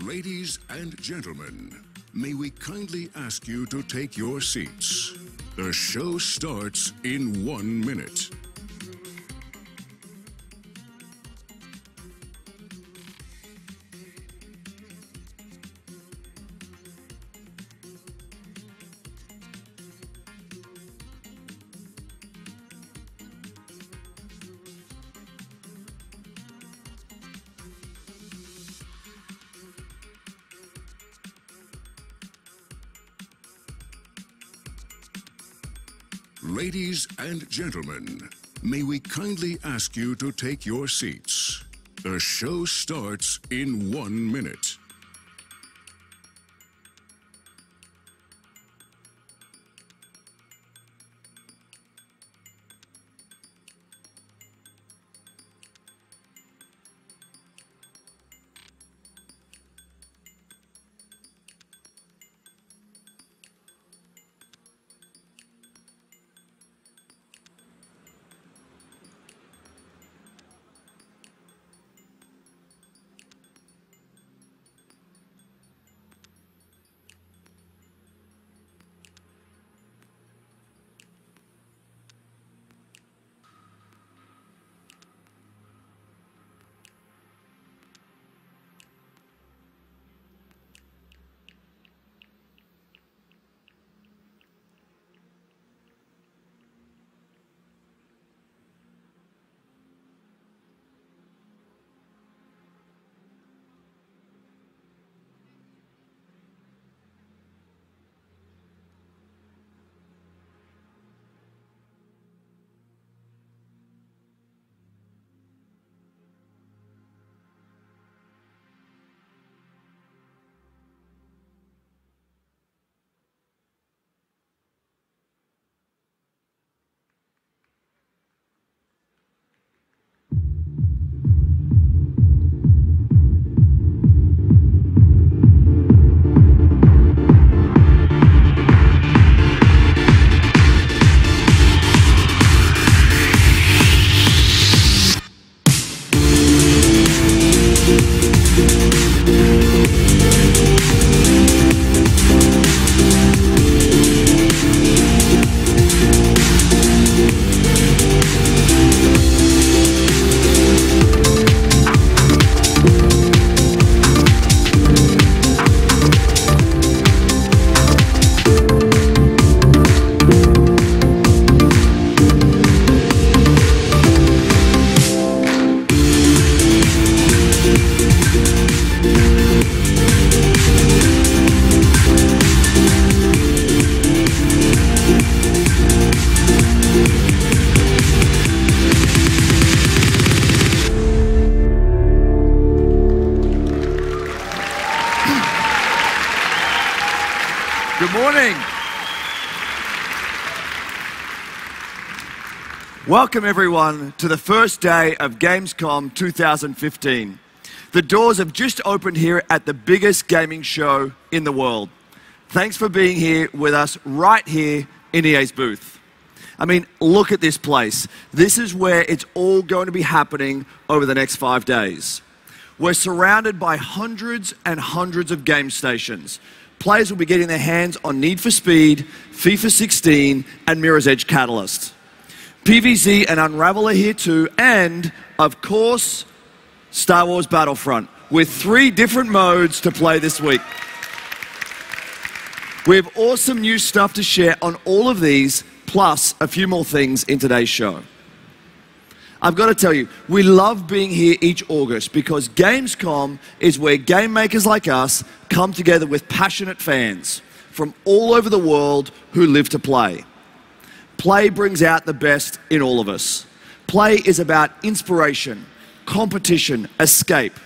Ladies and gentlemen, may we kindly ask you to take your seats. The show starts in 1 minute. Ladies and gentlemen, may we kindly ask you to take your seats. The show starts in 1 minute. Good morning. Welcome everyone to the first day of Gamescom 2015. The doors have just opened here at the biggest gaming show in the world. Thanks for being here with us right here in EA's booth. I mean, look at this place. This is where it's all going to be happening over the next 5 days. We're surrounded by hundreds and hundreds of game stations. Players will be getting their hands on Need for Speed, FIFA 16, and Mirror's Edge Catalyst. PvZ and Unravel are here too, and, of course, Star Wars Battlefront, with 3 different modes to play this week. We have awesome new stuff to share on all of these, plus a few more things in today's show. I've got to tell you, we love being here each August because Gamescom is where game makers like us come together with passionate fans from all over the world who live to play. Play brings out the best in all of us. Play is about inspiration, competition, escape.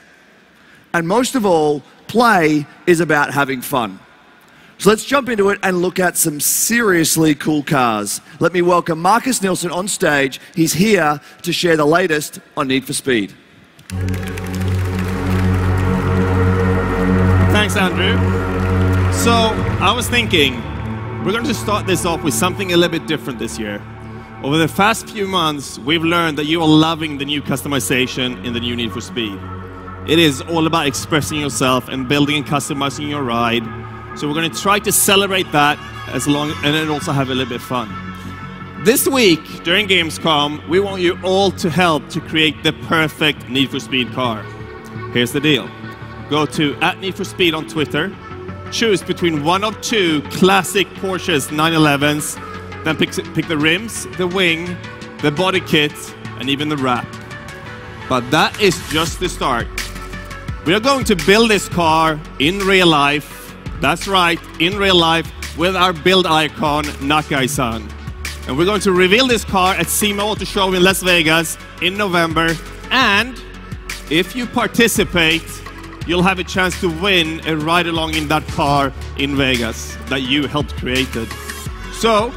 And most of all, play is about having fun. So let's jump into it and look at some seriously cool cars. Let me welcome Marcus Nielsen on stage. He's here to share the latest on Need for Speed. Thanks, Andrew. So, I was thinking, we're going to start this off with something a little bit different this year. Over the past few months, we've learned that you are loving the new customization in the new Need for Speed. It is all about expressing yourself and building and customizing your ride. So we're going to try to celebrate that and then also have a little bit of fun. This week, during Gamescom, we want you all to help to create the perfect Need for Speed car. Here's the deal. Go to @NeedForSpeed on Twitter, choose between one of two classic Porsches 911s, then pick the rims, the wing, the body kit, and even the wrap. But that is just the start. We are going to build this car in real life. That's right, in real life, with our build icon, Nakai-san. And we're going to reveal this car at SEMA Auto Show in Las Vegas in November. And if you participate, you'll have a chance to win a ride along in that car in Vegas that you helped create it. So,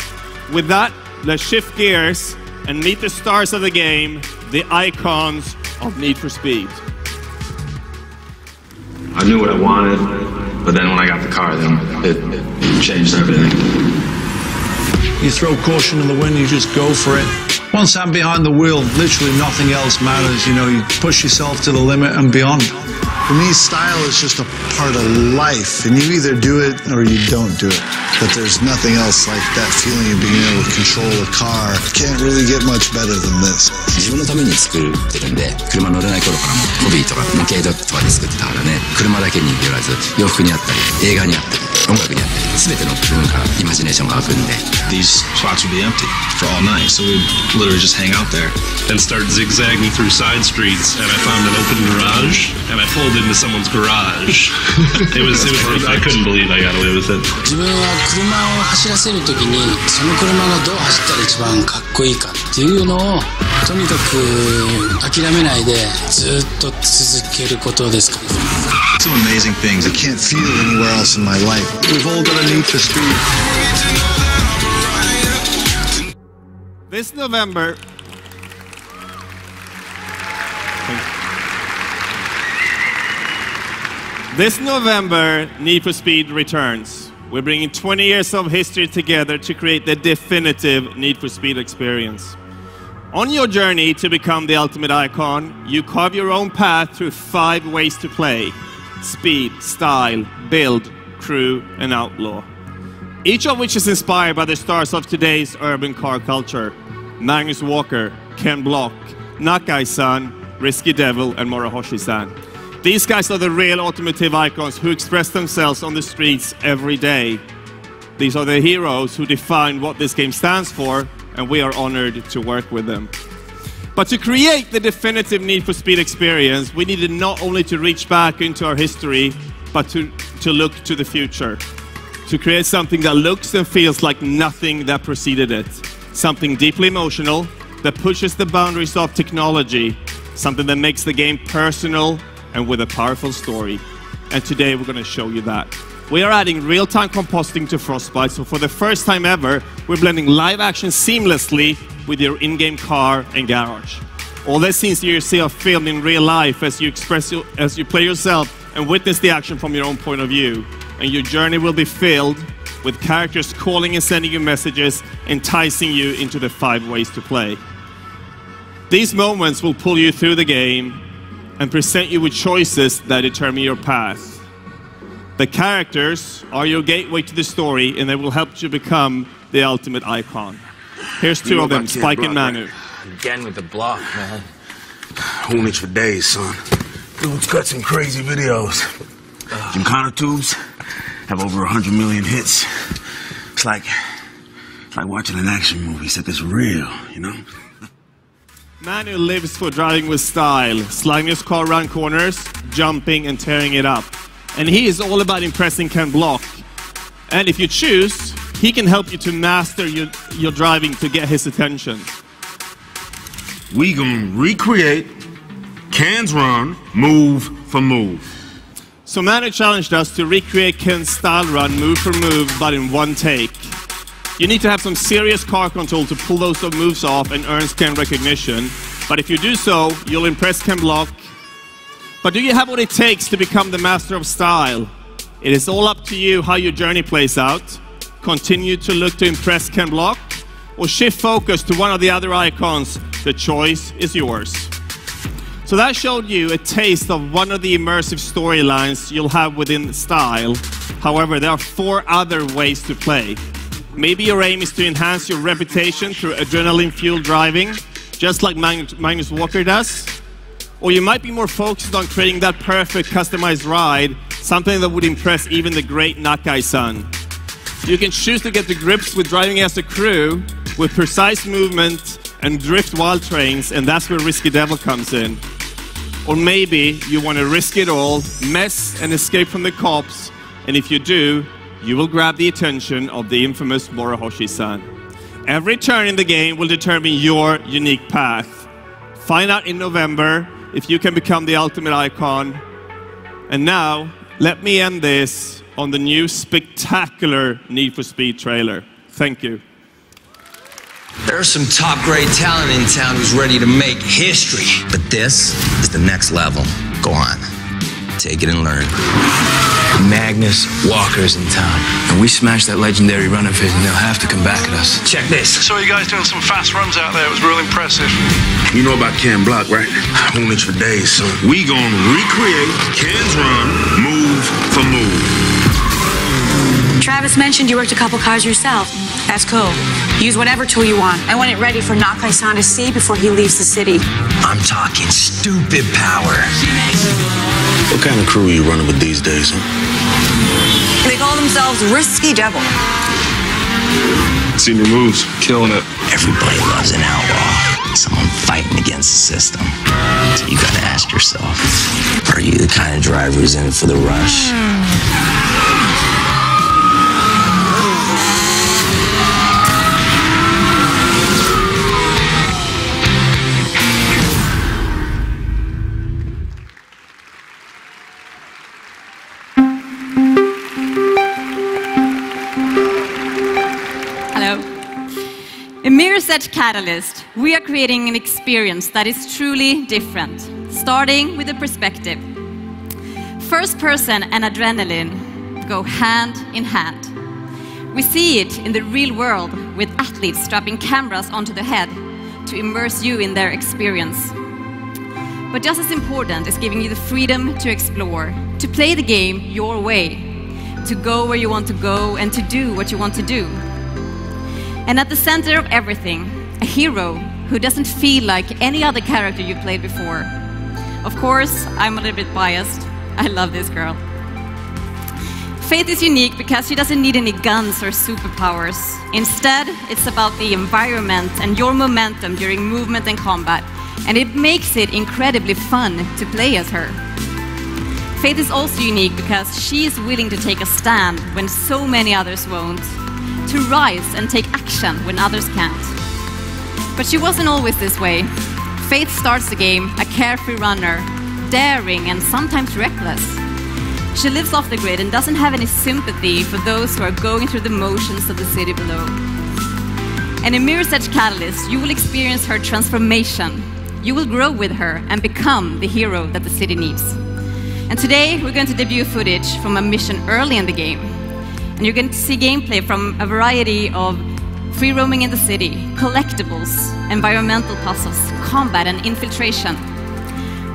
with that, let's shift gears and meet the stars of the game, the icons of Need for Speed. I knew what I wanted, but then when I got the car, then it changed everything. You throw caution in the wind, you just go for it. Once I'm behind the wheel, literally nothing else matters. You know, you push yourself to the limit and beyond. For me, style is just a part of life, and you either do it or you don't do it. But there's nothing else like that feeling of being able to control a car. Can't really get much better than this. 自分のために作ってるんで、車乗れない頃からもホビーとか模型とかで作ってたからね。車だけによらず洋服にあったり、映画にあったり、音楽にあったり、全ての部分からイマジネーションが湧くんで。These spots would be empty for all night, so we'd literally just hang out there and start zigzagging through side streets. And I found an open garage, and I pulled into someone's garage. it was I couldn't believe I got away with it. 自分は車を走らせるときにその車がどう走ったら一番かっこいいかっていうのをとにかく諦めないでずっと続けることですかね。 Some amazing things I can't feel anywhere else in my life. We've all got a need for speed. This November, Need for Speed returns. We're bringing 20 years of history together to create the definitive Need for Speed experience. On your journey to become the ultimate icon, you carve your own path through 5 ways to play: speed, style, build, crew, and outlaw. Each of which is inspired by the stars of today's urban car culture: Magnus Walker, Ken Block, Nakai-san, Risky Devil, and Morohoshi-san. These guys are the real automotive icons who express themselves on the streets every day. These are the heroes who define what this game stands for, and we are honored to work with them. But to create the definitive Need for Speed experience, we needed not only to reach back into our history, but to look to the future. To create something that looks and feels like nothing that preceded it. Something deeply emotional, that pushes the boundaries of technology. Something that makes the game personal and with a powerful story. And today we're going to show you that. We are adding real-time compositing to Frostbite, so for the first time ever, we're blending live action seamlessly with your in-game car and garage. All the scenes you see are filmed in real life as you play yourself and witness the action from your own point of view. And your journey will be filled with characters calling and sending you messages, enticing you into the 5 ways to play. These moments will pull you through the game and present you with choices that determine your path. The characters are your gateway to the story, and they will help you become the ultimate icon. Here's 2 of them, Spike and Manu. Again with the block, man. Hoonage for days, son. Dude's got some crazy videos. Some counter-tubes have over 100 million hits. It's like watching an action movie, except it's real, you know? Manu lives for driving with style, sliding his car around corners, jumping and tearing it up. And he is all about impressing Ken Block. And if you choose, he can help you to master your driving to get his attention. We gonna recreate Ken's run, move for move. So Manu challenged us to recreate Ken's style run, move for move, but in one take. You need to have some serious car control to pull those moves off and earn Ken recognition. But if you do so, you'll impress Ken Block. But do you have what it takes to become the master of style? It is all up to you how your journey plays out. Continue to look to impress Ken Block, or shift focus to one of the other icons. The choice is yours. So that showed you a taste of one of the immersive storylines you'll have within Style. However, there are 4 other ways to play. Maybe your aim is to enhance your reputation through adrenaline-fueled driving, just like Magnus Walker does. Or you might be more focused on creating that perfect customized ride, something that would impress even the great Nakai-san. You can choose to get to grips with driving as a crew, with precise movement and drift wild trains, and that's where Risky Devil comes in. Or maybe you want to risk it all, mess and escape from the cops, and if you do, you will grab the attention of the infamous Morohoshi-san. Every turn in the game will determine your unique path. Find out in November if you can become the ultimate icon. And now, let me end this on the new spectacular Need for Speed trailer. Thank you. There's some top-grade talent in town who's ready to make history. But this is the next level. Go on. Take it and learn. Magnus Walker's in town. And we smashed that legendary run of his, and they'll have to come back at us. Check this. Saw you guys doing some fast runs out there. It was real impressive. You know about Ken Block, right? Whole inch for days, son. We gonna recreate Ken's run, move for move. Travis mentioned you worked a couple cars yourself. That's cool. Use whatever tool you want. I want it ready for Nakai-san to see before he leaves the city. I'm talking stupid power. What kind of crew are you running with these days, huh? They call themselves Risky Devil. Seen your moves. Killing it. Everybody loves an outlaw. Someone fighting against the system. So you gotta ask yourself, are you the kind of driver who's in for the rush? In Mirror's Edge Catalyst, we are creating an experience that is truly different, starting with a perspective. First person and adrenaline go hand in hand. We see it in the real world with athletes strapping cameras onto the head to immerse you in their experience. But just as important is giving you the freedom to explore, to play the game your way, to go where you want to go and to do what you want to do. And at the center of everything, a hero who doesn't feel like any other character you played before. Of course, I'm a little bit biased. I love this girl. Faith is unique because she doesn't need any guns or superpowers. Instead, it's about the environment and your momentum during movement and combat, and it makes it incredibly fun to play as her. Faith is also unique because she is willing to take a stand when so many others won't, to rise and take action when others can't. But she wasn't always this way. Faith starts the game a carefree runner, daring and sometimes reckless. She lives off the grid and doesn't have any sympathy for those who are going through the motions of the city below. And in Mirror's Edge Catalyst, you will experience her transformation. You will grow with her and become the hero that the city needs. And today, we're going to debut footage from a mission early in the game. And you're going to see gameplay from a variety of free roaming in the city, collectibles, environmental puzzles, combat and infiltration.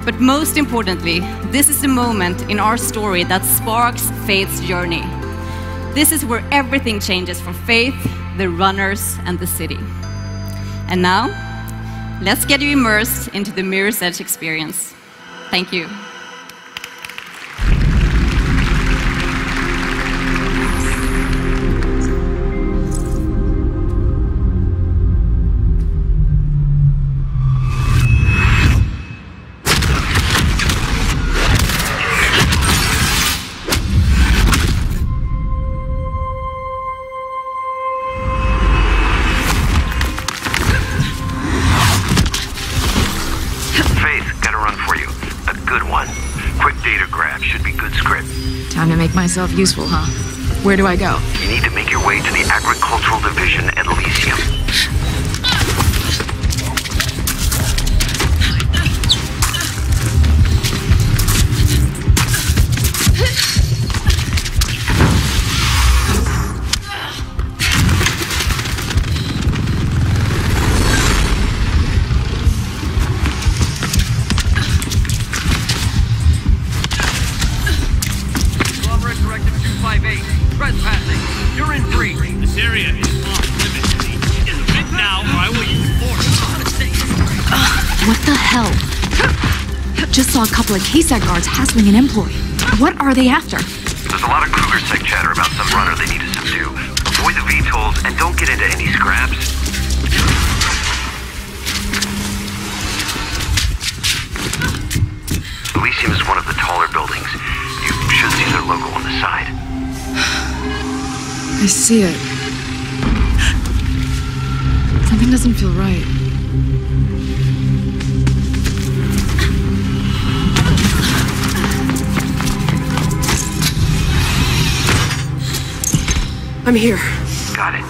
But most importantly, this is the moment in our story that sparks Faith's journey. This is where everything changes for Faith, the runners, and the city. And now, let's get you immersed into the Mirror's Edge experience. Thank you. Time to make myself useful, huh? Where do I go? You need to make your way to the Agricultural Division at Elysium. hell? Just saw a couple of KSAC guards hassling an employee. What are they after? There's a lot of Kruger-sec chatter about some runner they need to subdue. Avoid the VTOLs and don't get into any scraps. Elysium is one of the taller buildings. You should see their logo on the side. I see it. Something doesn't feel right. I'm here. Got it.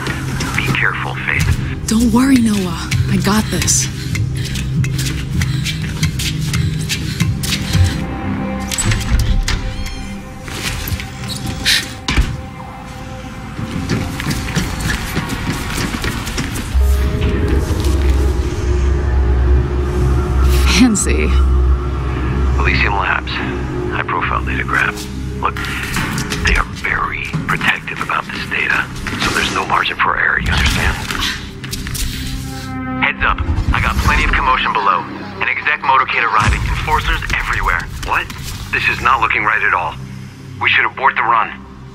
Be careful, Faith. Don't worry, Noah. I got this. Fancy. Elysium Labs. High-profile data grab. Look, they are very protective about this data, so there's no margin for error, you understand? Heads up. I got plenty of commotion below. An exec motorcade arriving. Enforcers everywhere. What? This is not looking right at all. We should abort the run.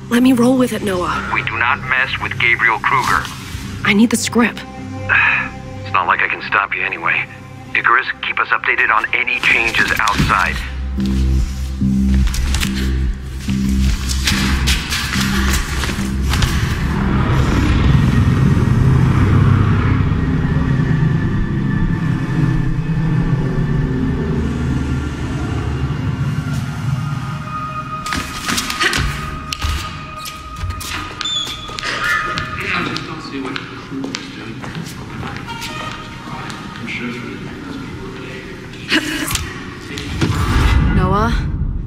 Let me roll with it, Noah. We do not mess with Gabriel Kruger. I need the script. It's not like I can stop you anyway. Icarus, keep us updated on any changes outside.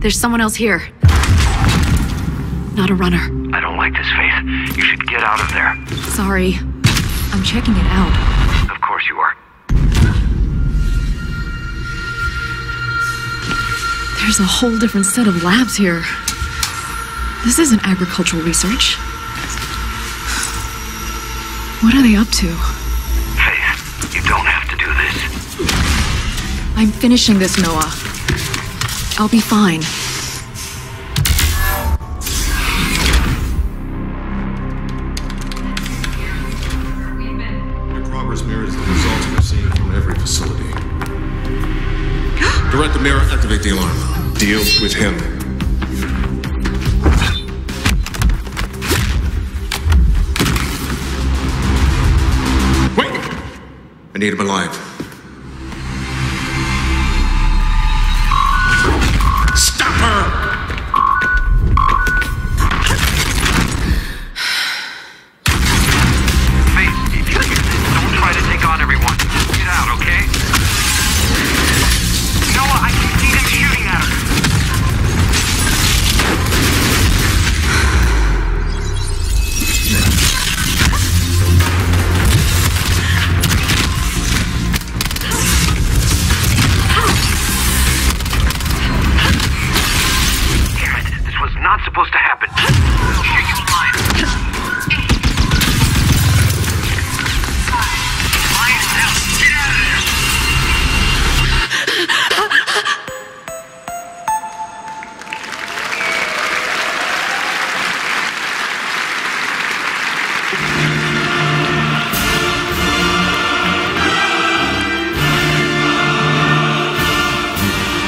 There's someone else here. Not a runner. I don't like this, Faith. You should get out of there. Sorry. I'm checking it out. Of course you are. There's a whole different set of labs here. This isn't agricultural research. What are they up to? Faith, you don't have to do this. I'm finishing this, Noah. I'll be fine. Your progress mirrors the results we've seen from every facility. Direct the mirror, activate the alarm. Deal with him. Wait! I need him alive.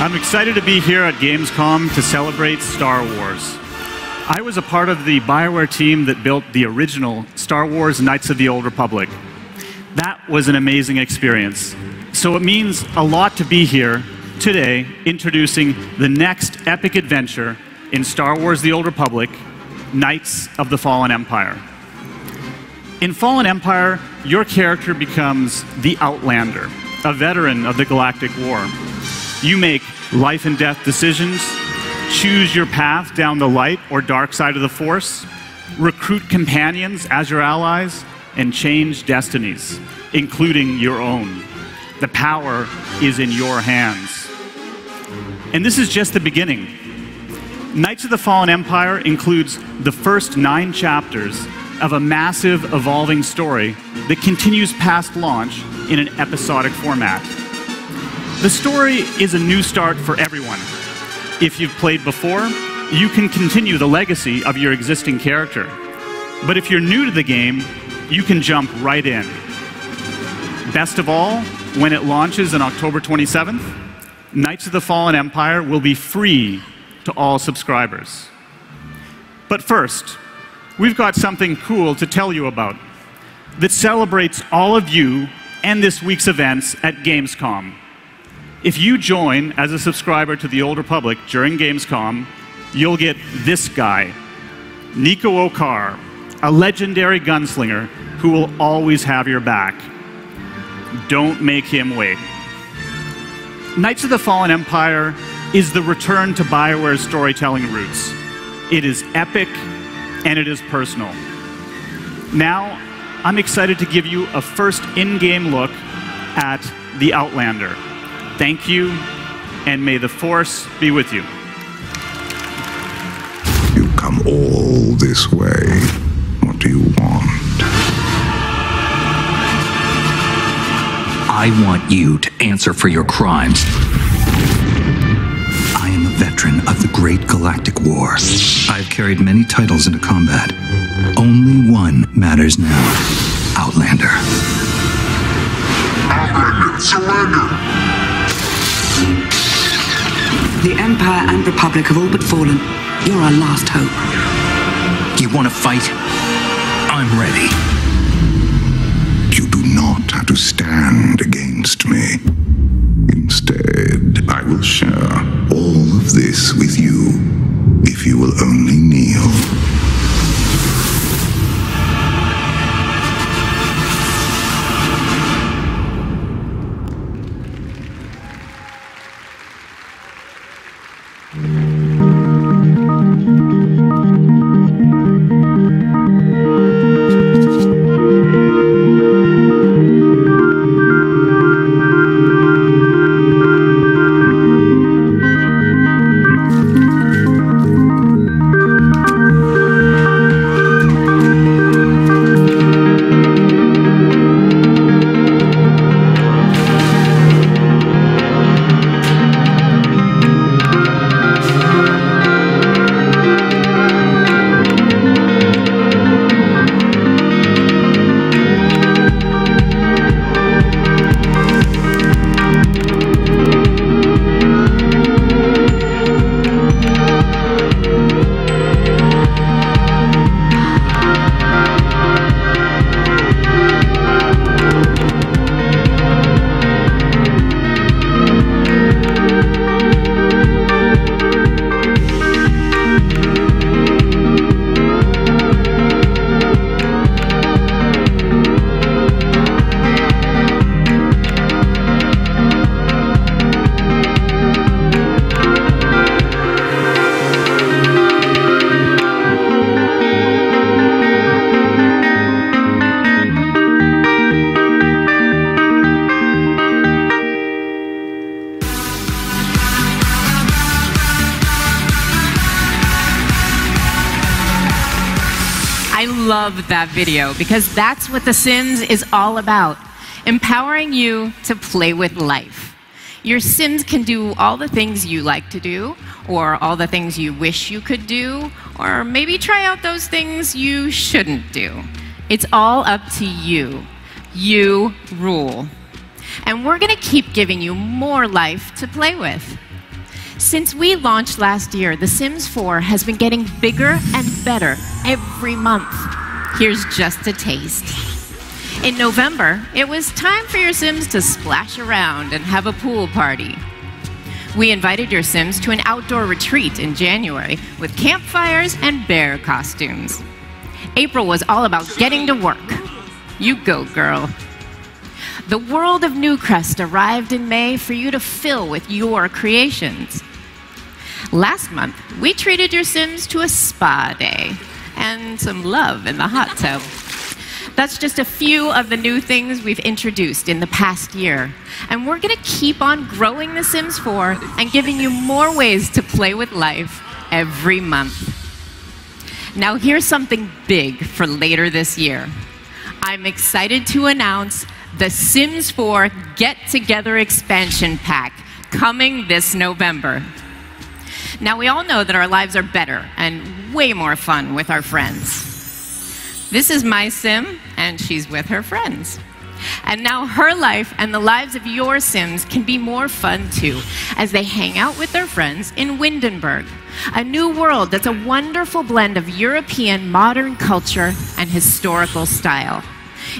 I'm excited to be here at Gamescom to celebrate Star Wars. I was a part of the BioWare team that built the original Star Wars Knights of the Old Republic. That was an amazing experience. So it means a lot to be here today introducing the next epic adventure in Star Wars The Old Republic, Knights of the Fallen Empire. In Fallen Empire, your character becomes the Outlander, a veteran of the Galactic War. You make life and death decisions, choose your path down the light or dark side of the Force, recruit companions as your allies, and change destinies, including your own. The power is in your hands. And this is just the beginning. Knights of the Fallen Empire includes the first 9 chapters of a massive, evolving story that continues past launch in an episodic format. The story is a new start for everyone. If you've played before, you can continue the legacy of your existing character. But if you're new to the game, you can jump right in. Best of all, when it launches on October 27th, Knights of the Fallen Empire will be free to all subscribers. But first, we've got something cool to tell you about that celebrates all of you and this week's events at Gamescom. If you join as a subscriber to the Old Republic during Gamescom, you'll get this guy, Nico Okar, a legendary gunslinger who will always have your back. Don't make him wait. Knights of the Fallen Empire is the return to BioWare's storytelling roots. It is epic and it is personal. Now, I'm excited to give you a first in-game look at the Outlander. Thank you, and may the Force be with you. You come all this way. What do you want? I want you to answer for your crimes. I am a veteran of the Great Galactic War. I've carried many titles into combat. Only one matters now. Outlander. Outlander, surrender! The Empire and Republic have all but fallen. You're our last hope. You want to fight? I'm ready. You do not have to stand against me. Instead, I will share all of this with you if you will only kneel. Love that video because that's what The Sims is all about. Empowering you to play with life. Your Sims can do all the things you like to do, or all the things you wish you could do, or maybe try out those things you shouldn't do. It's all up to you. You rule. And we're going to keep giving you more life to play with. Since we launched last year, The Sims 4 has been getting bigger and better every month. Here's just a taste. In November, it was time for your Sims to splash around and have a pool party. We invited your Sims to an outdoor retreat in January with campfires and bear costumes. April was all about getting to work. You go, girl. The world of Newcrest arrived in May for you to fill with your creations. Last month, we treated your Sims to a spa day and some love in the hot tub. That's just a few of the new things we've introduced in the past year. And we're going to keep on growing The Sims 4 and giving you more ways to play with life every month. Now here's something big for later this year. I'm excited to announce the Sims 4 Get Together expansion pack coming this November. Now, we all know that our lives are better and way more fun with our friends. This is my Sim, and she's with her friends. And now her life and the lives of your Sims can be more fun too, as they hang out with their friends in Windenburg, a new world that's a wonderful blend of European modern culture and historical style.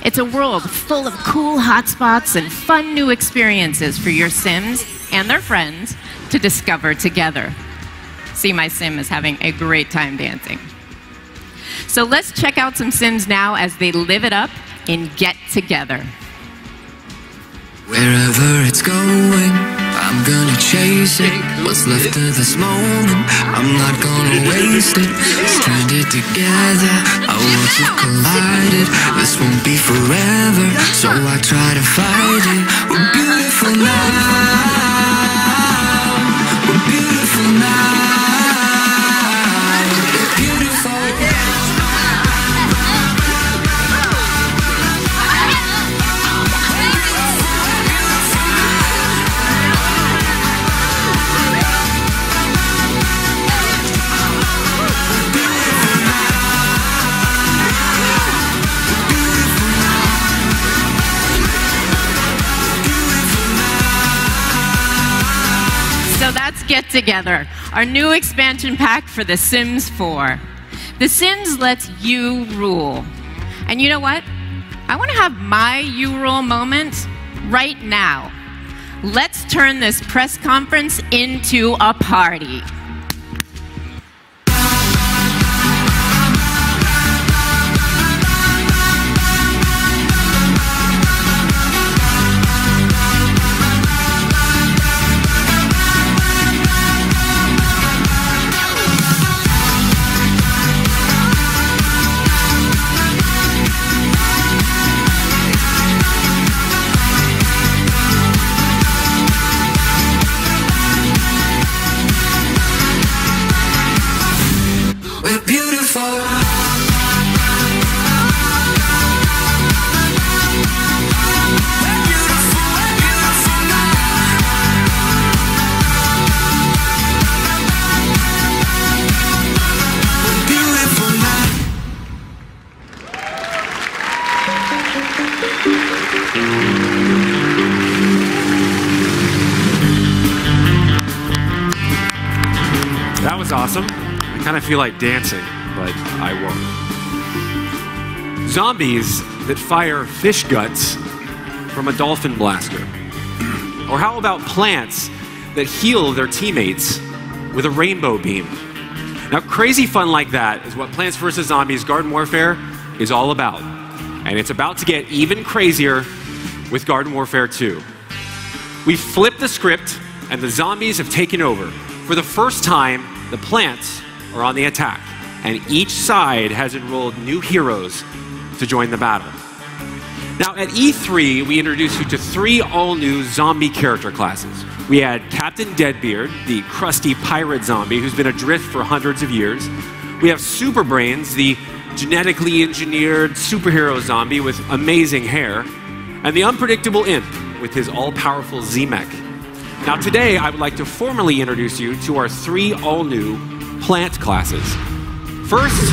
It's a world full of cool hotspots and fun new experiences for your Sims and their friends to discover together. See, my Sim is having a great time dancing. So let's check out some Sims now as they live it up in Get Together. Wherever it's going, I'm gonna chase it. What's left of this moment, I'm not gonna waste it. Stranded together, our worlds have collided. This won't be forever, so I try to fight it. We're beautiful now. We're beautiful now. We're beautiful. So that's Get Together, our new expansion pack for The Sims 4. The Sims lets you rule. And you know what? I want to have my you rule moment right now. Let's turn this press conference into a party. That was awesome. I kind of feel like dancing, but I won't. Zombies that fire fish guts from a dolphin blaster. Or how about plants that heal their teammates with a rainbow beam? Now, crazy fun like that is what Plants vs. Zombies Garden Warfare is all about. And it's about to get even crazier with Garden Warfare 2. We flipped the script, and the zombies have taken over. For the first time, the plants are on the attack, and each side has enrolled new heroes to join the battle. Now, at E3, we introduced you to 3 all-new zombie character classes. We had Captain Deadbeard, the crusty pirate zombie who's been adrift for hundreds of years. We have Superbrains, the genetically engineered superhero zombie with amazing hair. And the unpredictable Imp with his all-powerful Z-Mech. Now today, I would like to formally introduce you to our 3 all-new plant classes. First,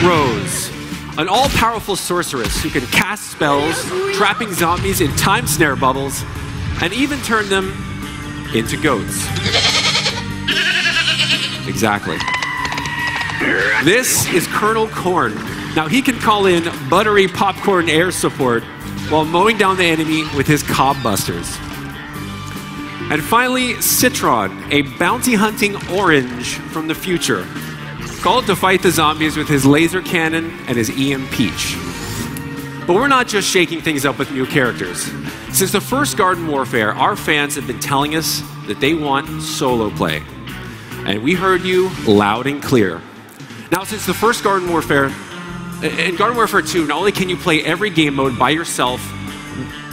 Rose, an all-powerful sorceress who can cast spells, trapping zombies in time snare bubbles, and even turn them into goats. Exactly. This is Colonel Corn. Now he can call in buttery popcorn air support while mowing down the enemy with his cob busters. And finally, Citron, a bounty-hunting orange from the future, called to fight the zombies with his laser cannon and his EM Peach. But we're not just shaking things up with new characters. Since the first Garden Warfare, our fans have been telling us that they want solo play. And we heard you loud and clear. Now, since the first Garden Warfare, in Garden Warfare 2, not only can you play every game mode by yourself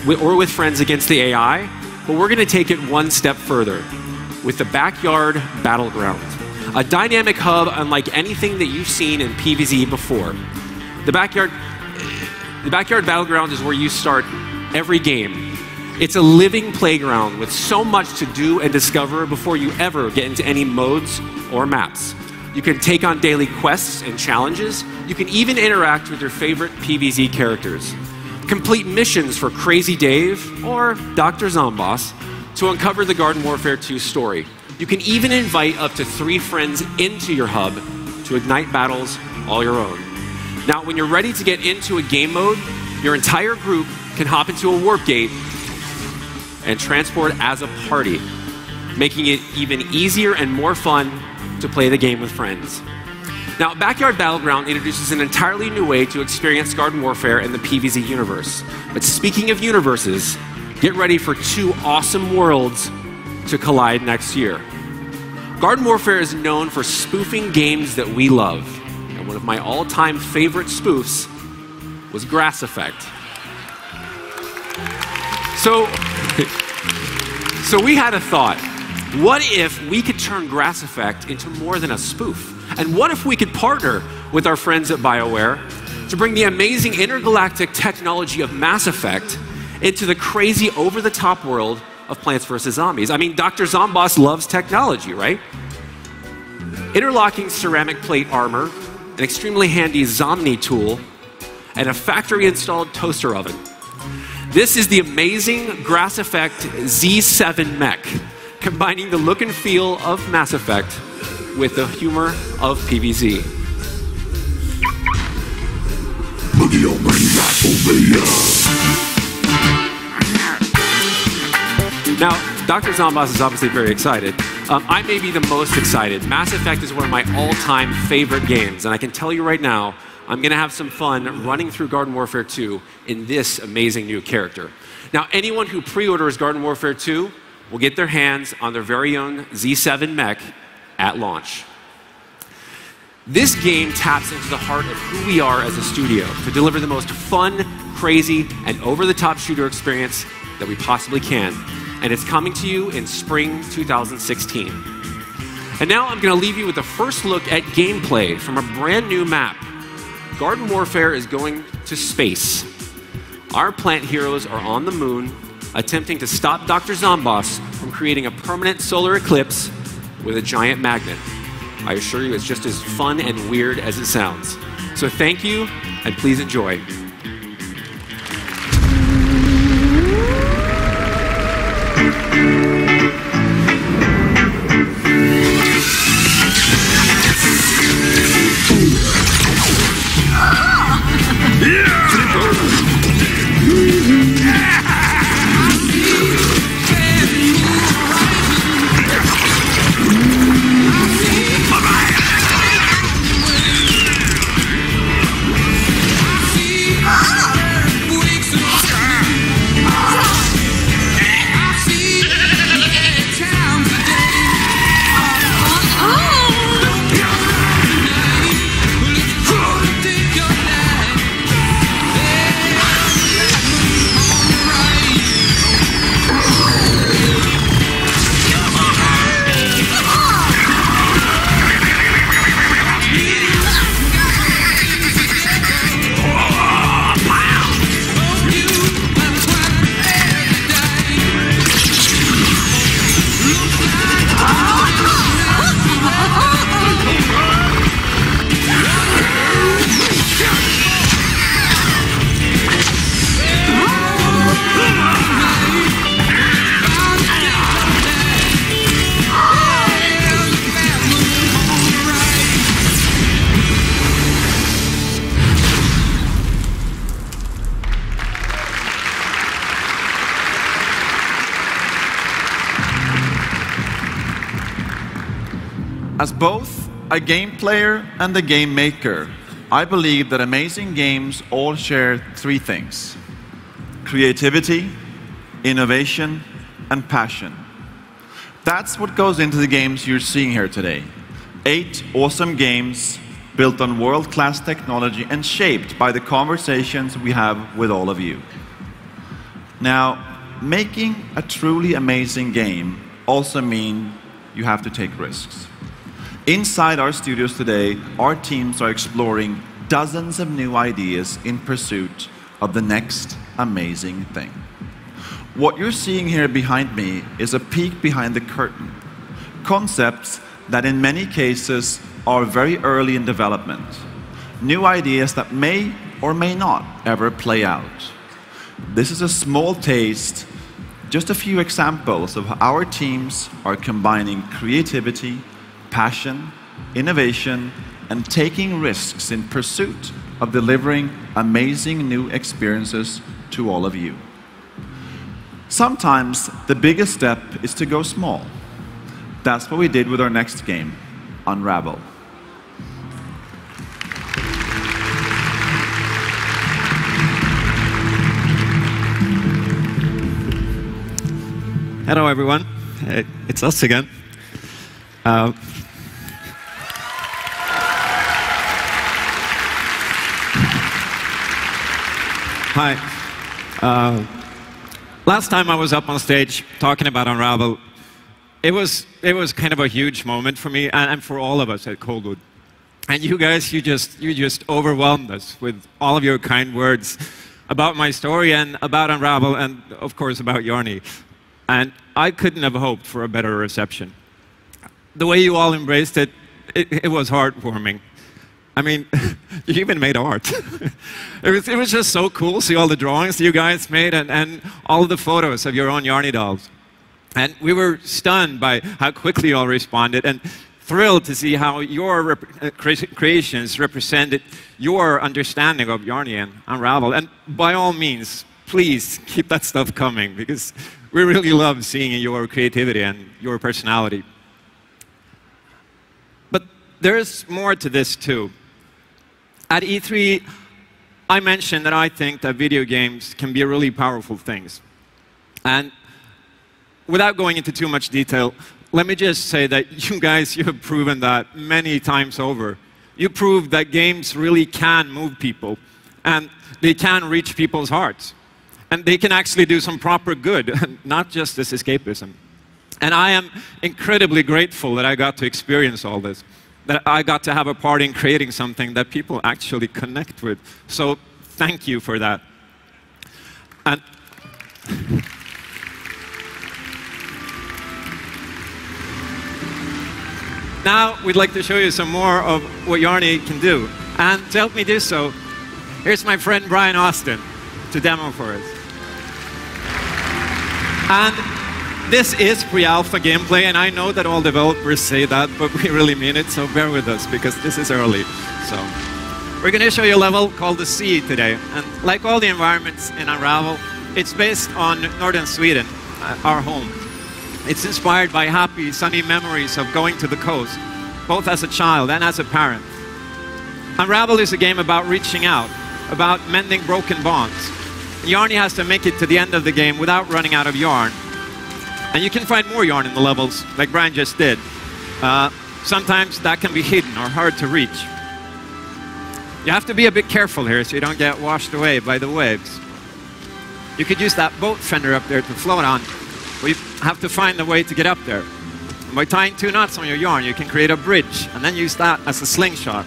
or with friends against the AI, but we're going to take it one step further with the Backyard Battleground, a dynamic hub unlike anything that you've seen in PvZ before. The Backyard, The Backyard Battleground is where you start every game. It's a living playground with so much to do and discover before you ever get into any modes or maps. You can take on daily quests and challenges. You can even interact with your favorite PvZ characters. Complete missions for Crazy Dave or Dr. Zomboss to uncover the Garden Warfare 2 story. You can even invite up to 3 friends into your hub to ignite battles all your own. Now, when you're ready to get into a game mode, your entire group can hop into a warp gate and transport as a party, making it even easier and more fun to play the game with friends. Now, Backyard Battleground introduces an entirely new way to experience Garden Warfare in the PvZ universe. But speaking of universes, get ready for 2 awesome worlds to collide next year. Garden Warfare is known for spoofing games that we love. And one of my all-time favorite spoofs was Grass Effect. So we had a thought. What if we could turn Grass Effect into more than a spoof? And what if we could partner with our friends at BioWare to bring the amazing intergalactic technology of Mass Effect into the crazy over-the-top world of Plants vs. Zombies? I mean, Dr. Zomboss loves technology, right? Interlocking ceramic plate armor, an extremely handy Zomni tool, and a factory-installed toaster oven. This is the amazing Grass Effect Z7 mech, combining the look and feel of Mass Effect with the humor of PvZ. Now, Dr. Zomboss is obviously very excited. I may be the most excited. Mass Effect is one of my all-time favorite games, and I can tell you right now, I'm going to have some fun running through Garden Warfare 2 in this amazing new character. Now, anyone who pre-orders Garden Warfare 2 will get their hands on their very own Z7 mech at launch. This game taps into the heart of who we are as a studio to deliver the most fun, crazy, and over-the-top shooter experience that we possibly can. And it's coming to you in spring 2016. And now I'm going to leave you with the first look at gameplay from a brand new map. Garden Warfare is going to space. Our plant heroes are on the moon, attempting to stop Dr. Zomboss from creating a permanent solar eclipse with a giant magnet. I assure you it's just as fun and weird as it sounds. So thank you, and please enjoy. As both a game player and a game maker, I believe that amazing games all share 3 things: creativity, innovation, and passion. That's what goes into the games you're seeing here today. 8 awesome games built on world-class technology and shaped by the conversations we have with all of you. Now, making a truly amazing game also means you have to take risks. Inside our studios today, our teams are exploring dozens of new ideas in pursuit of the next amazing thing. What you're seeing here behind me is a peek behind the curtain. Concepts that in many cases are very early in development. New ideas that may or may not ever play out. This is a small taste, just a few examples of how our teams are combining creativity, passion, innovation, and taking risks in pursuit of delivering amazing new experiences to all of you. Sometimes the biggest step is to go small. That's what we did with our next game, Unravel. Hello, everyone. It's us again. Hi. Last time I was up on stage talking about Unravel, it was kind of a huge moment for me and for all of us at Coldwood. And you guys, you just overwhelmed us with all of your kind words about my story and about Unravel and, of course, about Yarny. And I couldn't have hoped for a better reception. The way you all embraced it, it was heartwarming. I mean, you even made art. it was just so cool to see all the drawings you guys made and all the photos of your own Yarny dolls. And we were stunned by how quickly you all responded and thrilled to see how your creations represented your understanding of Yarny and Unravel. And by all means, please keep that stuff coming because we really love seeing your creativity and your personality. But there's more to this too. At E3, I mentioned that I think that video games can be really powerful things. And without going into too much detail, let me just say that you guys, you have proven that many times over. You proved that games really can move people, and they can reach people's hearts. And they can actually do some proper good, not just as escapism. And I am incredibly grateful that I got to experience all this, that I got to have a part in creating something that people actually connect with. So thank you for that. And now we'd like to show you some more of what Yarny can do. And to help me do so, here's my friend Brian Austin to demo for us. And this is pre-alpha gameplay, and I know that all developers say that, but we really mean it, so bear with us, because this is early. So, we're going to show you a level called the Sea today. And like all the environments in Unravel, it's based on northern Sweden, our home. It's inspired by happy, sunny memories of going to the coast, both as a child and as a parent. Unravel is a game about reaching out, about mending broken bonds. Yarny has to make it to the end of the game without running out of yarn. And you can find more yarn in the levels, like Brian just did. Sometimes that can be hidden or hard to reach. You have to be a bit careful here so you don't get washed away by the waves. You could use that boat fender up there to float on, but you have to find a way to get up there. And by tying 2 knots on your yarn, you can create a bridge and then use that as a slingshot.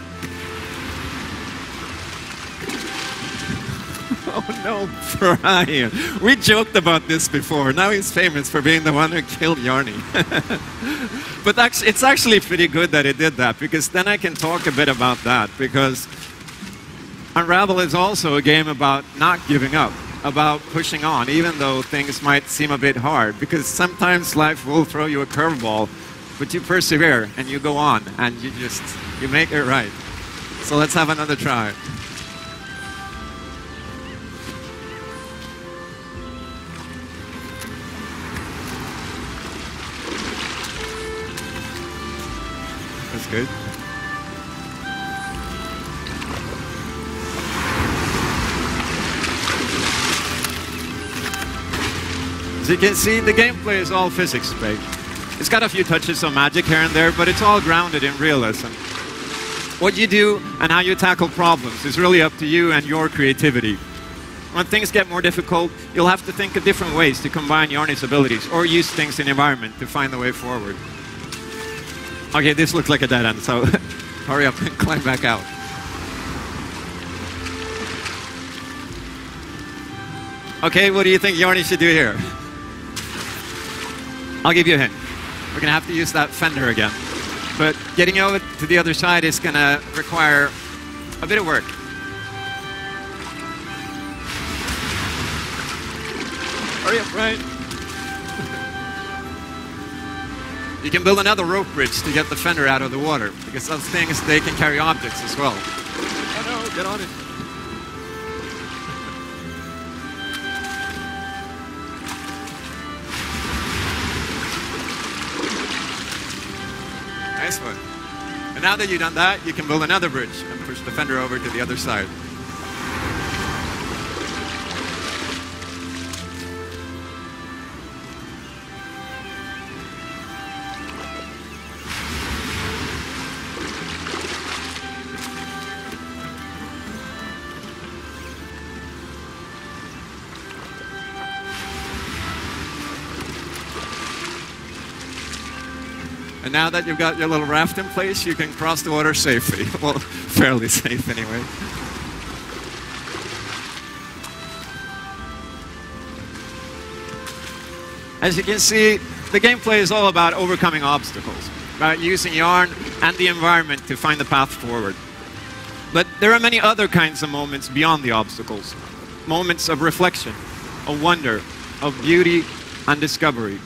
Oh no, Brian. We joked about this before. Now he's famous for being the one who killed Yarny. But it's actually pretty good that he did that, because then I can talk a bit about that, because Unravel is also a game about not giving up, about pushing on, even though things might seem a bit hard, because sometimes life will throw you a curveball, but you persevere and you go on and you make it right. So let's have another try. That's good. As you can see, the gameplay is all physics-based. It's got a few touches of magic here and there, but it's all grounded in realism. What you do and how you tackle problems is really up to you and your creativity. When things get more difficult, you'll have to think of different ways to combine Yarny's abilities or use things in the environment to find the way forward. Okay, this looks like a dead end, so hurry up and climb back out. Okay, what do you think Yarny should do here? I'll give you a hint. We're going to have to use that fender again. But getting over to the other side is going to require a bit of work. Hurry up, Brian. You can build another rope bridge to get the fender out of the water, because those things, they can carry objects as well. Oh no, get on it. Nice one. And now that you've done that, you can build another bridge and push the fender over to the other side. And now that you've got your little raft in place, you can cross the water safely. Well, fairly safe anyway. As you can see, the gameplay is all about overcoming obstacles, about using yarn and the environment to find the path forward. But there are many other kinds of moments beyond the obstacles. Moments of reflection, of wonder, of beauty and discovery.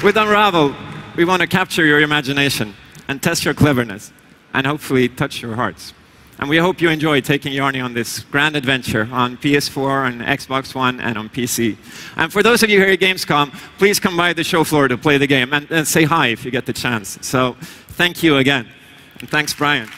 With Unravel, we want to capture your imagination and test your cleverness and hopefully touch your hearts. And we hope you enjoy taking Yarny on this grand adventure on PS4 and Xbox One and on PC. And for those of you here at Gamescom, please come by the show floor to play the game and say hi if you get the chance. So thank you again. And thanks, Brian.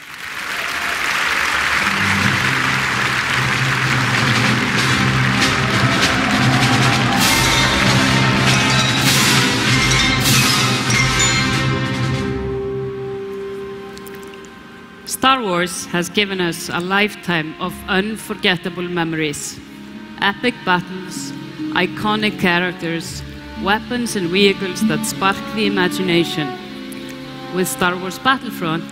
Star Wars has given us a lifetime of unforgettable memories. Epic battles, iconic characters, weapons and vehicles that spark the imagination. With Star Wars Battlefront,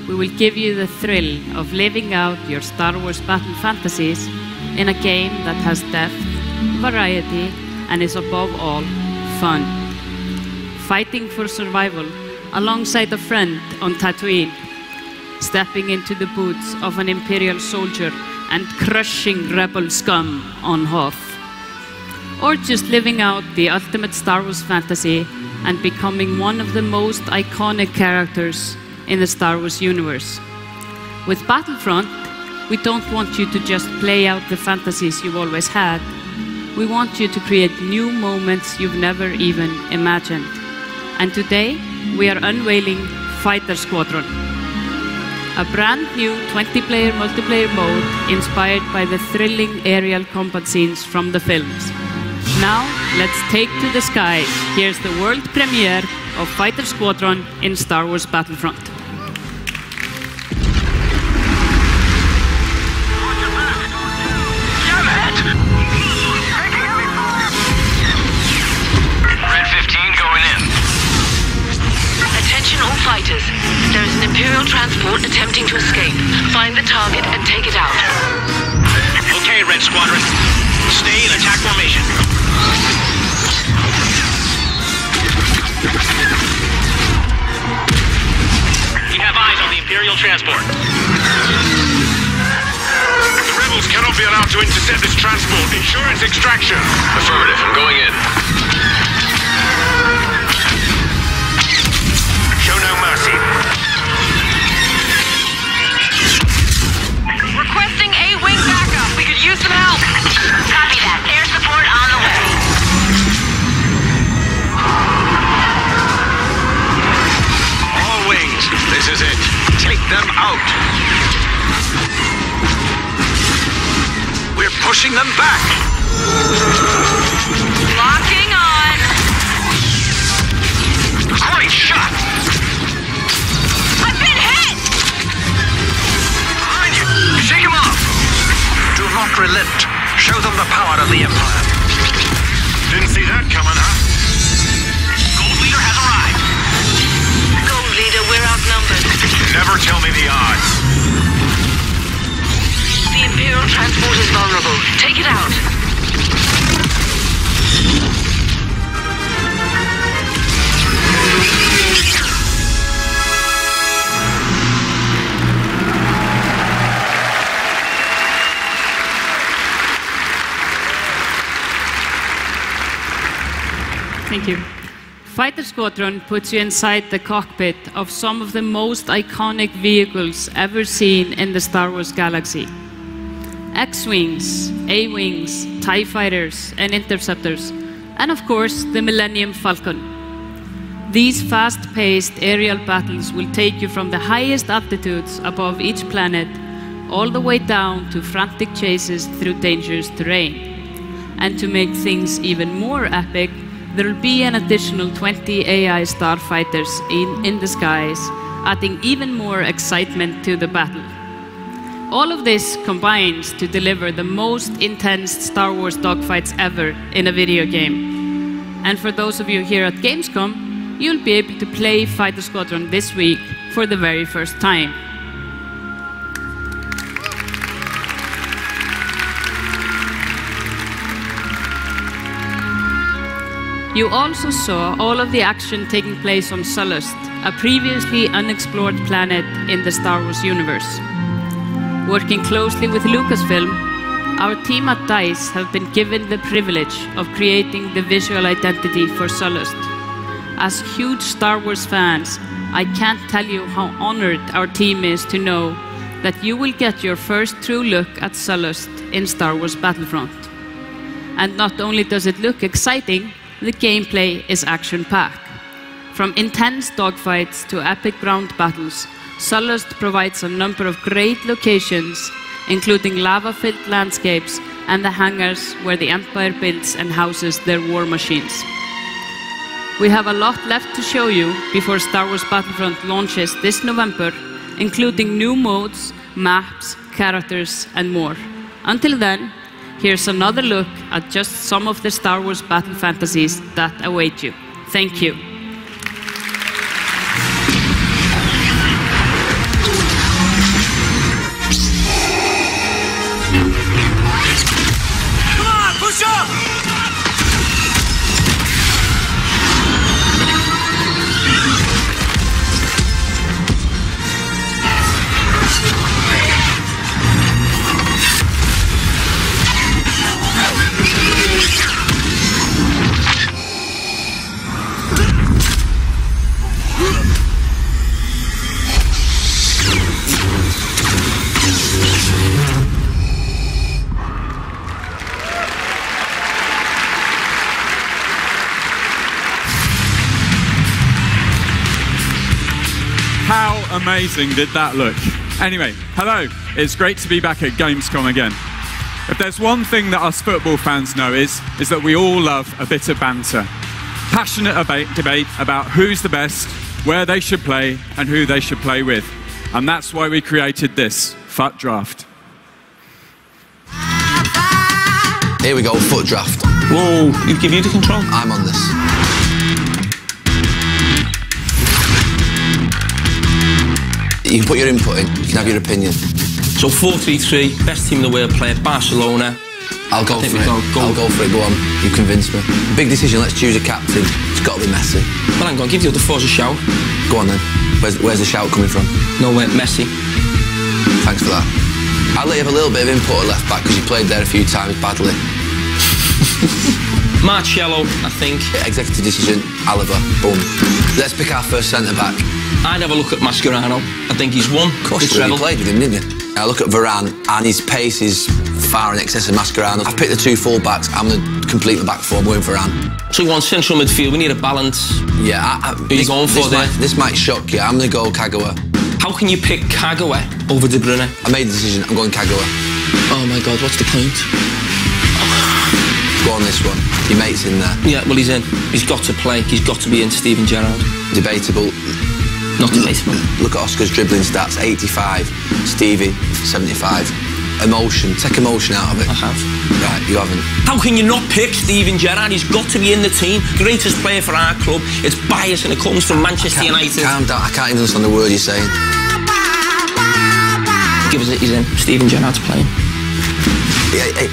we will give you the thrill of living out your Star Wars battle fantasies in a game that has depth, variety, and is above all, fun. Fighting for survival alongside a friend on Tatooine, stepping into the boots of an Imperial soldier and crushing rebel scum on Hoth. Or just living out the ultimate Star Wars fantasy and becoming one of the most iconic characters in the Star Wars universe. With Battlefront, we don't want you to just play out the fantasies you've always had. We want you to create new moments you've never even imagined. And today, we are unveiling Fighter Squadron, a brand new 20-player multiplayer mode inspired by the thrilling aerial combat scenes from the films. Now, let's take to the skies. Here's the world premiere of Fighter Squadron in Star Wars Battlefront. Red 15 going in. Attention all fighters. There is an Imperial transport attempting to escape. Find the target and take it out. Okay, Red Squadron. Stay in attack formation. We have eyes on the Imperial transport. The rebels cannot be allowed to intercept this transport. Insurance extraction. Affirmative. I'm going in. Show no mercy. Requesting A-wing backup. We could use some help. Copy that. Air support on the way. them out. We're pushing them back. Locking on. Great shot. I've been hit! Behind you. Shake him off. Do not relent. Show them the power of the Empire. Didn't see that coming, huh? Gold Leader has arrived. Gold Leader, we're outnumbered. Never tell me the odds. The Imperial transport is vulnerable. Take it out. Thank you. Fighter Squadron puts you inside the cockpit of some of the most iconic vehicles ever seen in the Star Wars galaxy. X-Wings, A-Wings, TIE Fighters, and Interceptors, and of course, the Millennium Falcon. These fast-paced aerial battles will take you from the highest altitudes above each planet all the way down to frantic chases through dangerous terrain. And to make things even more epic, there will be an additional 20 AI starfighters in the skies, adding even more excitement to the battle. All of this combines to deliver the most intense Star Wars dogfights ever in a video game. And for those of you here at Gamescom, you'll be able to play Fighter Squadron this week for the very first time. You also saw all of the action taking place on Sullust, a previously unexplored planet in the Star Wars universe. Working closely with Lucasfilm, our team at DICE have been given the privilege of creating the visual identity for Sullust. As huge Star Wars fans, I can't tell you how honored our team is to know that you will get your first true look at Sullust in Star Wars Battlefront. And not only does it look exciting, the gameplay is action-packed. From intense dogfights to epic ground battles, Sullust provides a number of great locations, including lava-filled landscapes and the hangars where the Empire builds and houses their war machines. We have a lot left to show you before Star Wars Battlefront launches this November, including new modes, maps, characters, and more. Until then, here's another look at just some of the Star Wars battle fantasies that await you. Thank you. Come on, push up! How amazing did that look? Anyway, hello. It's great to be back at Gamescom again. If there's one thing that us football fans know is that we all love a bit of banter. Passionate debate about who's the best, where they should play, and who they should play with. And that's why we created this FUT Draft. Here we go, FUT Draft. Whoa, give you the control? I'm on this. You can put your input in, you can have your opinion. So 4-3-3, best team in the world player, Barcelona. I'll go for it. I'll go for it, go on. You convinced me. Big decision, let's choose a captain. It's got to be Messi. Well, hang on, give the other fours a shout. Go on then. Where's the shout coming from? No, Messi. Thanks for that. I'll let you have a little bit of input at left back because you played there a few times badly. Marcello, I think. Yeah, executive decision, Alaba, boom. Let's pick our first centre-back. I'd have a look at Mascherano. I think he's won. Of course, you played with him, didn't you? I look at Varane, and his pace is far in excess of Mascherano. I've picked the two full-backs. I'm going to complete the back four. I'm going for Varane. So you want central midfield. We need a balance. Yeah. Who are you going for there? This might shock you. I'm going to go Kagawa. How can you pick Kagawa over De Bruyne? I made the decision, I'm going Kagawa. Oh my God, what's the point? Go on this one. Your mate's in there. Yeah, well, he's in. He's got to play. He's got to be in, Steven Gerrard. Debatable. Not debatable. Look at Oscar's dribbling stats, 85. Stevie, 75. Emotion. Take emotion out of it. I have. Right, you haven't. How can you not pick Steven Gerrard? He's got to be in the team. Greatest player for our club. It's bias and it comes from Manchester United. Calm down. I can't even understand the word you're saying. Give us it, he's in. Steven Gerrard's playing. Hey,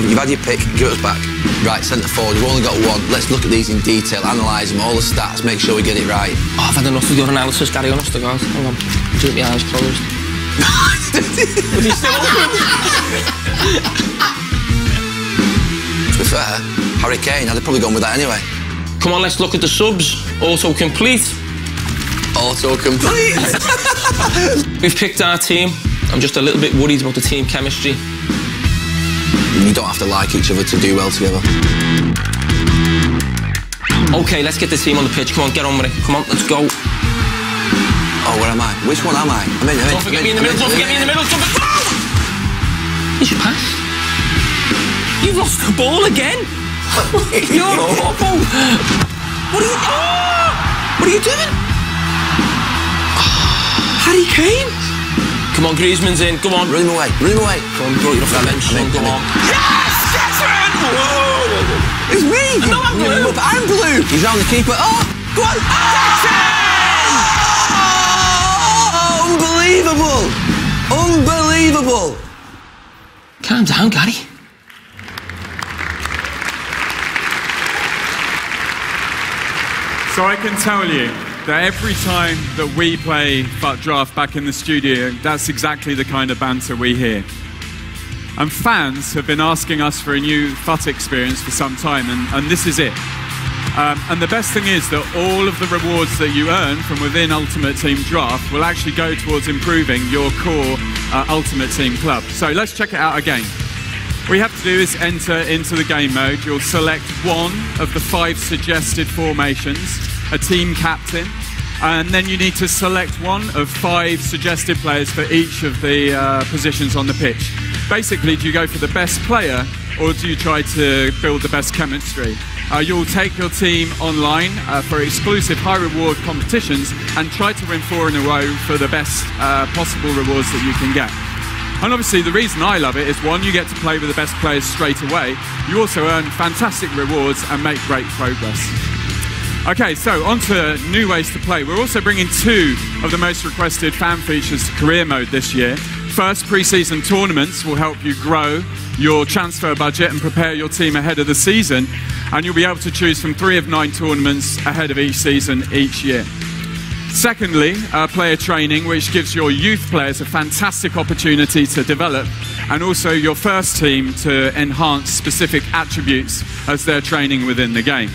you've had your pick, give it us back. Right, centre forward, we've only got one. Let's look at these in detail, analyse them, all the stats, make sure we get it right. Oh, I've had enough of your analysis, Gary, honest to God. Hang on, do it with my eyes closed. Was he still open? To be fair, Harry Kane, I'd have probably gone with that anyway. Come on, let's look at the subs. Auto-complete. Auto-complete. We've picked our team. I'm just a little bit worried about the team chemistry. You don't have to like each other to do well together. Okay, let's get the team on the pitch. Come on, get on with it. Come on, let's go. Oh, where am I? Which one am I? Don't forget me in the middle. Don't forget me in the middle. Here's your pass. You've lost the ball again. You're awful. What are you doing? Harry Kane? Come on, Griezmann's in. Come on. Run him away. Run him away. Come on, bro, you're off the bench. Come on. Yes! Jackson! Whoa! It's me! No, I'm blue. I'm blue. He's round the keeper. Oh! Go on! Jackson! Oh! Unbelievable! Unbelievable! Calm down, Gary. So I can tell you that every time that we play FUT Draft back in the studio, that's exactly the kind of banter we hear. And fans have been asking us for a new FUT experience for some time, and this is it. And the best thing is that all of the rewards that you earn from within Ultimate Team Draft will actually go towards improving your core Ultimate Team club. So let's check it out again. All you have to do is enter into the game mode. You'll select one of the 5 suggested formations, a team captain, and then you need to select one of 5 suggested players for each of the positions on the pitch. Basically, do you go for the best player or do you try to build the best chemistry? You'll take your team online for exclusive high reward competitions and try to win 4 in a row for the best possible rewards that you can get. And obviously the reason I love it is, one, you get to play with the best players straight away. You also earn fantastic rewards and make great progress. Okay, so on to new ways to play. We're also bringing 2 of the most requested fan features to career mode this year. First, pre-season tournaments will help you grow your transfer budget and prepare your team ahead of the season. And you'll be able to choose from 3 of 9 tournaments ahead of each season each year. Secondly, player training, which gives your youth players a fantastic opportunity to develop, and also your first team to enhance specific attributes as they're training within the game.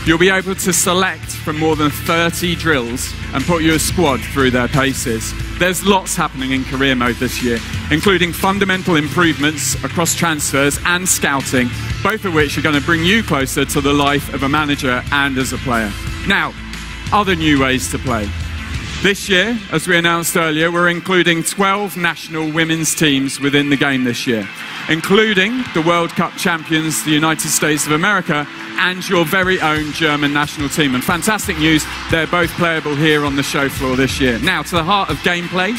You'll be able to select from more than 30 drills and put your squad through their paces. There's lots happening in career mode this year, including fundamental improvements across transfers and scouting, both of which are going to bring you closer to the life of a manager and as a player. Now, other new ways to play. This year, as we announced earlier, we're including 12 national women's teams within the game this year, including the World Cup champions, the United States of America, and your very own German national team. And fantastic news, they're both playable here on the show floor this year. Now, to the heart of gameplay,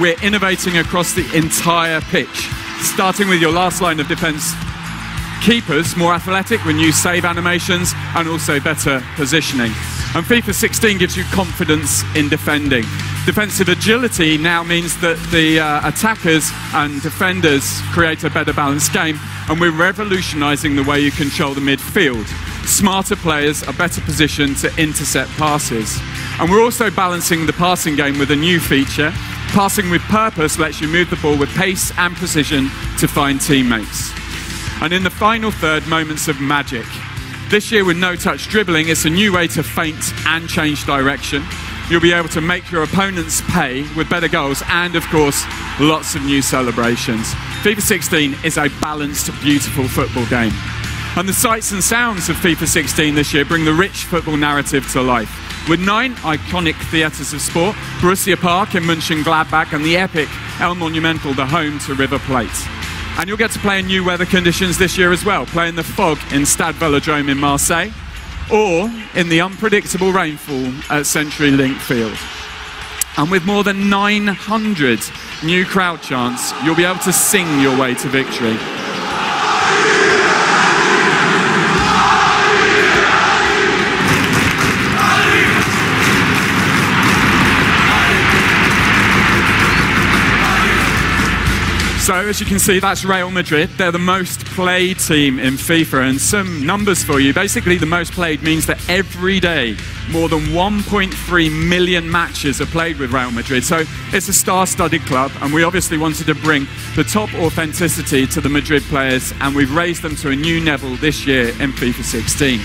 we're innovating across the entire pitch, starting with your last line of defense. Keepers more athletic with new save animations and also better positioning. And FIFA 16 gives you confidence in defending. Defensive agility now means that the attackers and defenders create a better balanced game, and we're revolutionising the way you control the midfield. Smarter players are better positioned to intercept passes. And we're also balancing the passing game with a new feature. Passing with purpose lets you move the ball with pace and precision to find teammates. And in the final third, moments of magic. This year with no-touch dribbling, it's a new way to feint and change direction. You'll be able to make your opponents pay with better goals and, of course, lots of new celebrations. FIFA 16 is a balanced, beautiful football game. And the sights and sounds of FIFA 16 this year bring the rich football narrative to life. with 9 iconic theatres of sport, Borussia Park in Mönchengladbach and the epic El Monumental, the home to River Plate. And you'll get to play in new weather conditions this year as well, play in the fog in Stade Velodrome in Marseille, or in the unpredictable rainfall at CenturyLink Field. And with more than 900 new crowd chants, you'll be able to sing your way to victory. So, as you can see, that's Real Madrid. They're the most played team in FIFA, and some numbers for you. Basically, the most played means that every day, more than 1.3 million matches are played with Real Madrid. So, it's a star-studded club, and we obviously wanted to bring the top authenticity to the Madrid players, and we've raised them to a new level this year in FIFA 16.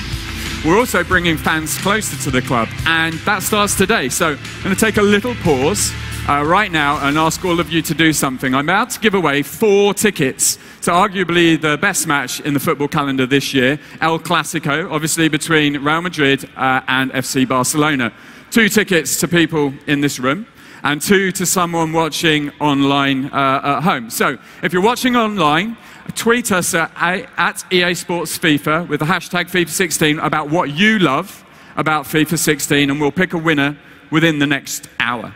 We're also bringing fans closer to the club, and that starts today. So, I'm going to take a little pause right now and ask all of you to do something. I'm about to give away 4 tickets to arguably the best match in the football calendar this year, El Clasico, obviously between Real Madrid and FC Barcelona. 2 tickets to people in this room and 2 to someone watching online at home. So if you're watching online, tweet us at EA Sports FIFA with the hashtag FIFA 16 about what you love about FIFA 16, and we'll pick a winner within the next hour.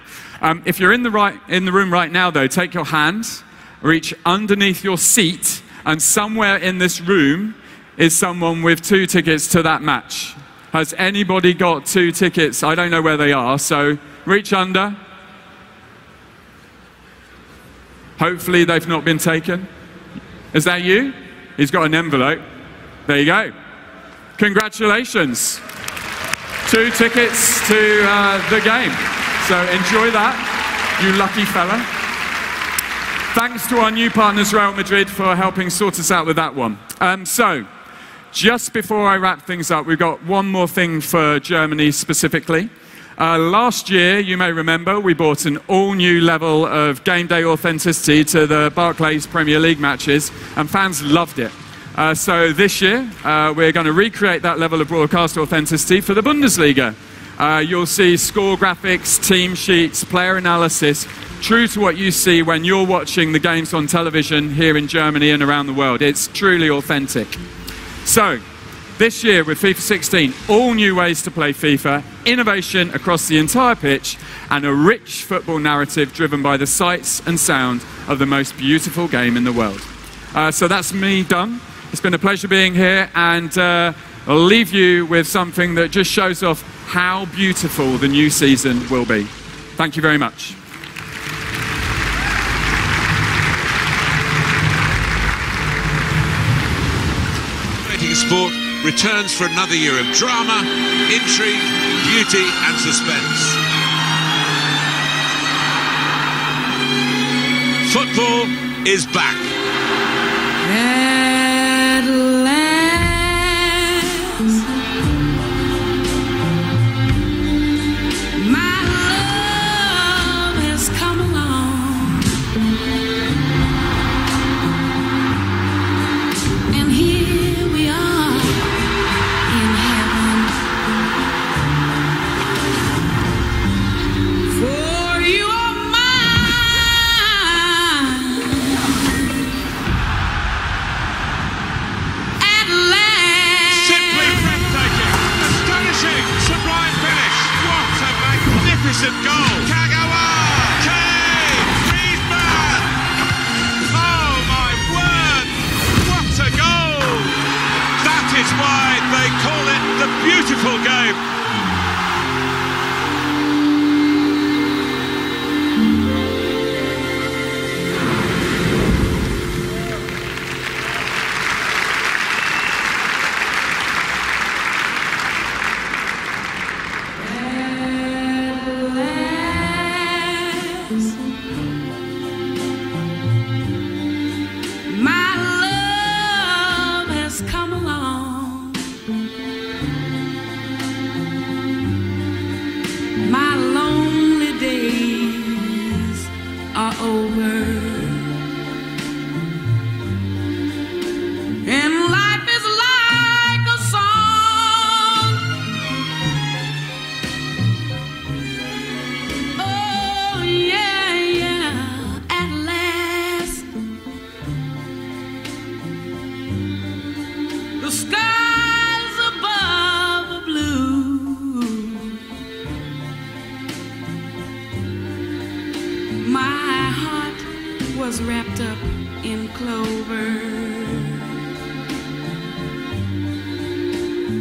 If you're in the room right now, though, take your hand, reach underneath your seat, and somewhere in this room is someone with 2 tickets to that match. Has anybody got 2 tickets? I don't know where they are, so reach under. Hopefully they've not been taken. Is that you? He's got an envelope. There you go. Congratulations. 2 tickets to the game. So enjoy that, you lucky fella. Thanks to our new partners, Real Madrid, for helping sort us out with that one. So, just before I wrap things up, we've got one more thing for Germany specifically. Last year, you may remember, we brought an all-new level of game day authenticity to the Barclays Premier League matches, and fans loved it. So this year, we're going to recreate that level of broadcast authenticity for the Bundesliga. You'll see score graphics, team sheets, player analysis, true to what you see when you're watching the games on television here in Germany and around the world. It's truly authentic. So, this year with FIFA 16, all new ways to play FIFA, innovation across the entire pitch, and a rich football narrative driven by the sights and sound of the most beautiful game in the world. So that's me done. It's been a pleasure being here, and I'll leave you with something that just shows off how beautiful the new season will be. Thank you very much. Sport returns for another year of drama, intrigue, beauty and suspense. Football is back. At last, my love has come along, and here we are in heaven. For you are mine. At last. Simply breathtaking, astonishing, sublime finish. What a magnificent goal. Kagawa! Kane! Griezmann! Oh my word! What a goal! That is why they call it the beautiful game. My love has come along. My lonely days are over, and life is like a song was wrapped up in clover.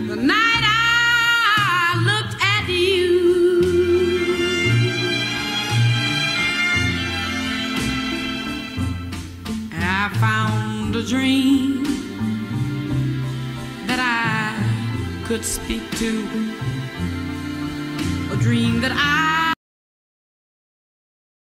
The night I looked at you, I found a dream that I could speak to, a dream that I